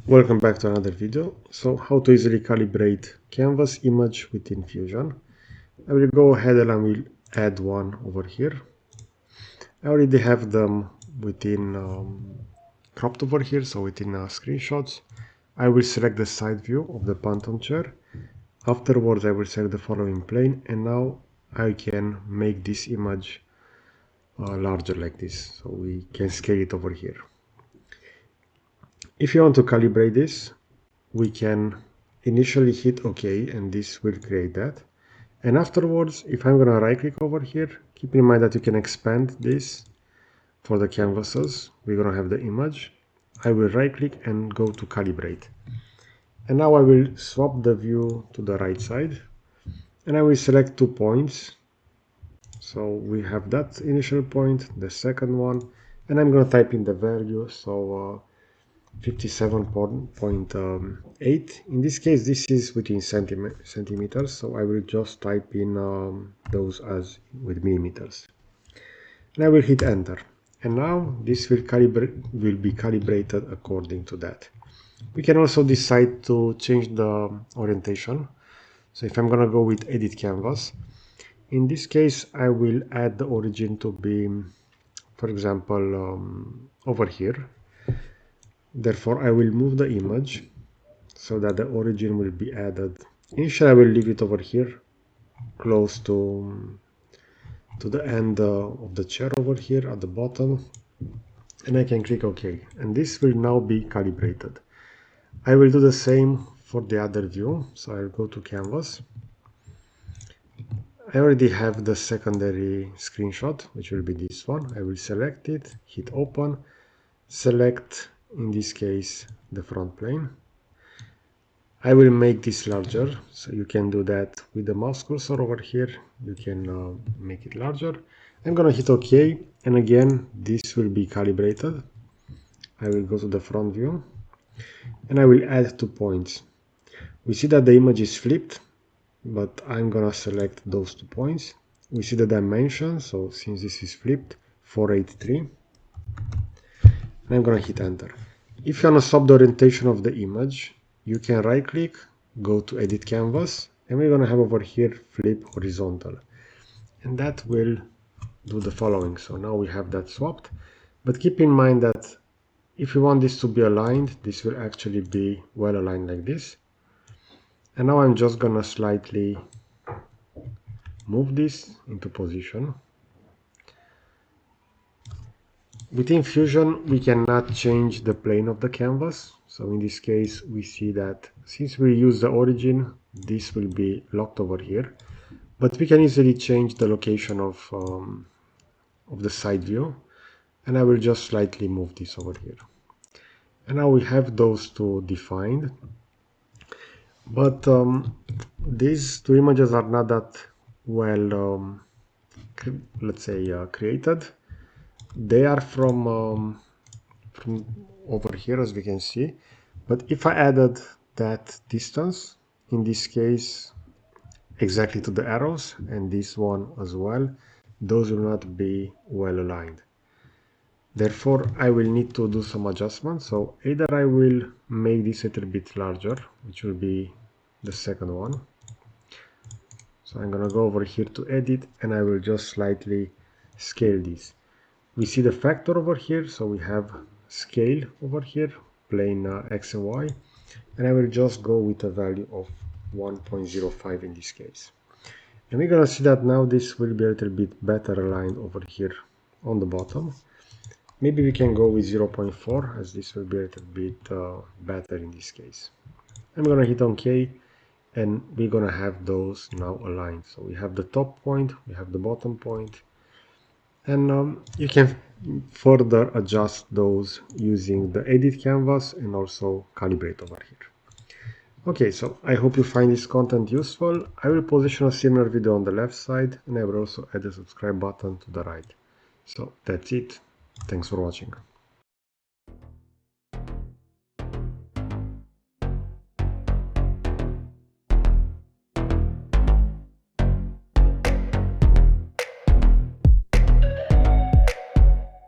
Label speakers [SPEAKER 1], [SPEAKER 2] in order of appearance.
[SPEAKER 1] Welcome back to another video. So how to easily calibrate canvas image within Fusion. I will go ahead and I will add one over here. I already have them within cropped over here, so within screenshots. I will select the side view of the pontoon chair. Afterwards I will select the following plane, and now I can make this image larger like this, so we can scale it over here. If you want to calibrate this, we can initially hit OK, and this will create that. And afterwards, if I'm going to right click over here, keep in mind that you can expand this for the canvases. We're going to have the image. I will right click and go to calibrate. And now I will swap the view to the right side, and I will select 2 points. So we have that initial point, the second one, and I'm going to type in the value. So 57.8. In this case, this is within centimeters, so I will just type in those as with millimeters. And I will hit enter. And now this will be calibrated according to that. We can also decide to change the orientation. So if I'm going to go with edit canvas, in this case, I will add the origin to be, for example, over here. Therefore, I will move the image so that the origin will be added. Initially, I will leave it over here, close to the end of the chair over here at the bottom, and I can click OK. And this will now be calibrated. I will do the same for the other view. So I'll go to Canvas. I already have the secondary screenshot, which will be this one. I will select it, hit Open, select, in this case, the front plane. I will make this larger, so you can do that with the mouse cursor over here. You can make it larger. I'm gonna hit OK, and again this will be calibrated. I will go to the front view, and I will add 2 points. We see that the image is flipped, but I'm gonna select those 2 points. We see the dimension, so since this is flipped, 483. And I'm gonna hit enter. If you wanna swap the orientation of the image, you can right click, go to edit canvas, and we're gonna have over here flip horizontal. And that will do the following. So now we have that swapped, but keep in mind that if you want this to be aligned, this will actually be well aligned like this. And now I'm just gonna slightly move this into position. Within Fusion, we cannot change the plane of the canvas. So in this case, we see that since we use the origin, this will be locked over here. But we can easily change the location of the side view. And I will just slightly move this over here. And now we have those two defined. But these two images are not that well, let's say, created. They are from over here, as we can see. But if I added that distance, in this case, exactly to the arrows, and this one as well, those will not be well aligned. Therefore, I will need to do some adjustments. So either I will make this a little bit larger, which will be the second one. So I'm gonna go over here to edit, and I will just slightly scale this. We see the factor over here, so we have scale over here, plane X and Y, and I will just go with a value of 1.05 in this case. And we're gonna see that now this will be a little bit better aligned over here on the bottom. Maybe we can go with 0.4, as this will be a little bit better in this case. I'm gonna hit OK, and we're gonna have those now aligned. So we have the top point, we have the bottom point, and you can further adjust those using the edit canvas and also calibrate over here. Okay, so I hope you find this content useful. I will position a similar video on the left side, and I will also add a subscribe button to the right. So that's it. Thanks for watching.